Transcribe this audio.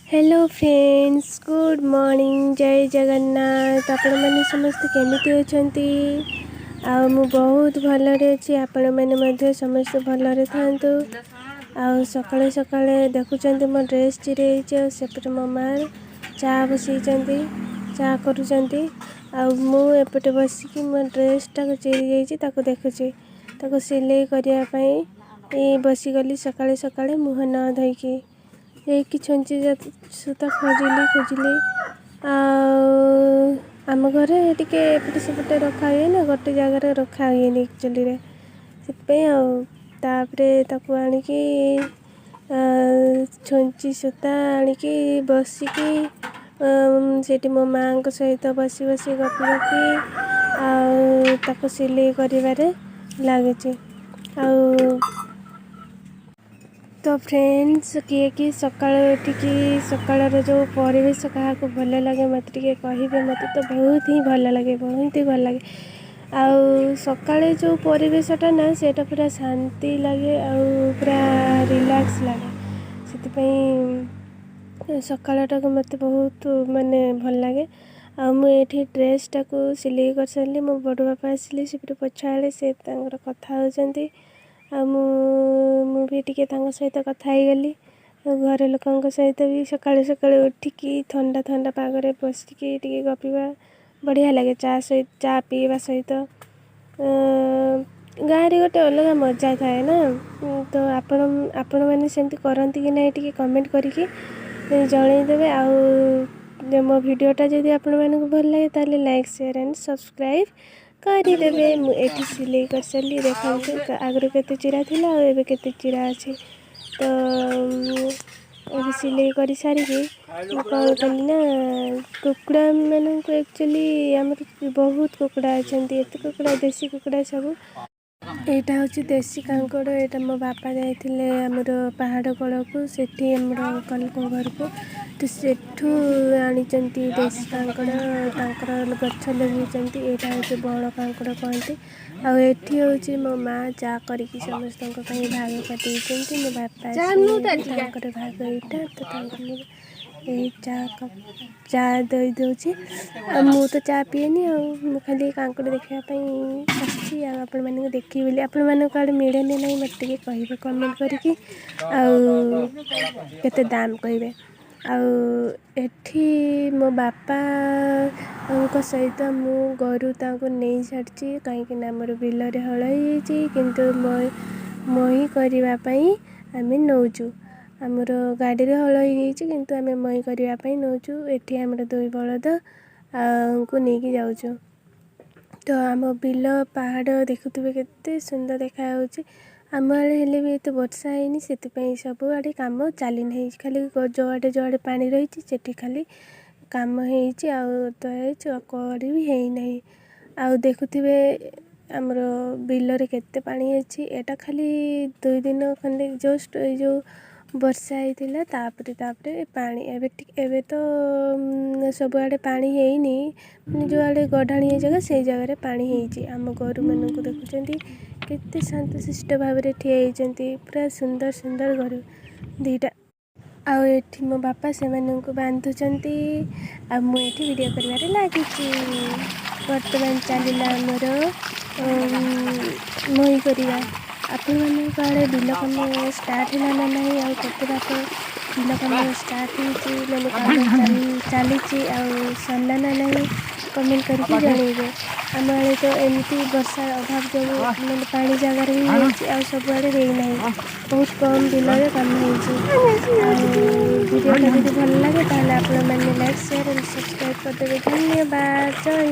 Hello friends, good morning, जय जगन्नाथ। आपण मैंने समस्त केमिति अछंती? मु बहुत भलरे अच्छी। आपण मैंने मध्य समस्त भलरे थांतु। आउ सकाळे सकाळे देखुचंती मो ड्रेस चिरे सेपटे मो माँ चा बसई चा करुचंती। मु एपटे बसिकी मो ड्रेसटा को चिरी जाइए ताको देखुची। ताको सिलाई करिया पई बसीगली सकाळे सकाळे मुह न धोईकी एक छुंची सूता खोजिली आम घरे टिके एपटे सेपटे रखा हुए ना, गोटे जगार रखा हुए एक्चुअली तापरे ताकू आनिकी छुंची सूता आनिकी बसिकी सेठी मो माँ सहित बसी बसी गपी ताको सिलाई करिबारे लागिची। तो फ्रेंड्स, किए सकाळ उठिकी सकाळर जो परिवेश क्या भल लगे मत टे कहे। मत तो बहुत ही भल लगे, बहुत ही भल लगे। सकाळे जो परिवेशटा ना सेटा पूरा शांति लगे, पूरा रिलैक्स लगे। से सकाळटा को मत बहुत माने भल लगे। मुझे ड्रेसटा को सिलाई कर सारी मो बड़ बापा आसिले से पछाड़े से कथा होती। मु भी टिके सहित कथा गली। घर लोकों सहित भी सकाळे सकाळे उठिकी ठंडा ठंडा पागरे बसिकी टिके गपिबा बढ़िया लगे। चा पीवा सहित गाँव रे गोटे अलग मजा थाए ना। तो आपण मैंने सेमती करती कि ना टिके कमेंट करके जनईदेवे। मो भिडियोटा जदि आपण मानक भल लगे ताले लाइक शेयर एंड सब्सक्राइब करदेवे। मुझे सिलाई कर सारी देखते आगुरी केते चिरा थिला और एबे केते चिरा अच्छी। तो ये सिलाई कर सारिकी कौन कली ना कुकुड़ा मानक एक्चुअली आमर बहुत कुकुड़ा अच्छा। एत कुकुड़ा देसी कुकुड़ा सब। यहाँ हूँ देसी कांकड़। यहाँ मो बापा जाइए आमर पहाड़ कल को सेठी आमर कल घर को। तो सेठू आनी देसी कांकड़ तांकर गछ लगे। यहाँ हूँ बड़ कांकड़ कहते। आठी हूँ मो माँ चा करी समस्त भाग काटी मो बापा भाग यहाँ तो चा दे दूची। मु तो चा पीएनी मु खाली कांकड़ देखापी आसी। आपण मैंने देखी बोली आपण मानक आड़े मिलेनी ना मत कहे कमेंट करके केते दाम कहे। एठी मो बापा सहित मु गोरु नहीं छाड़ी कहीं मोर बिलरे हल किंतु मही करने आम नौचु। आमर गाड़ी रे हल किंतु आम मही करने नौचु। एठी आमर दुई बलद को लेकिन जाऊँ। तो आम बिल पहाड़ देखुवे केते सुंदर देखा। आम आड़े हेले भी एत वर्षा है से सब आड़े कम चली ना। खाली जो आड़े पानी रही से खाली कम होड़ी भी है। देखुवे आमर बिलरे केते पानी अच्छी। एटा खाली 2 दिन खंडे जस्ट जो वर्षा होता तापरे पानी एबे तो सब आड़े पानी है जो आड़े गढ़ाणिया जगह से जगह पानी है। आम गोरु मानक देखुं केते शांत शिष्ट भाव ठिया होती। पूरा सुंदर सुंदर गोरु दीटा। एठी मो बापा से बांधुचंती। मुझे वीडियो कर लगी। बर्तमान चलला आमर मही करवा। आपण मानक आड़े बिल कम स्टार्ट है ना नहीं आते बात बिल कम स्टार्ट हो चली सरला ना नहीं कमेंट करके जनइबे। आम आड़े तो एमती वर्षा अभाव जो मैंने पानी जगार भी सब आड़े है बहुत कम बिल कम वीडियोटा जब भल लगे ताले आपण मैंने लाइक शेयर एंड सब्सक्राइब करदेवे। धन्यवाद। जय।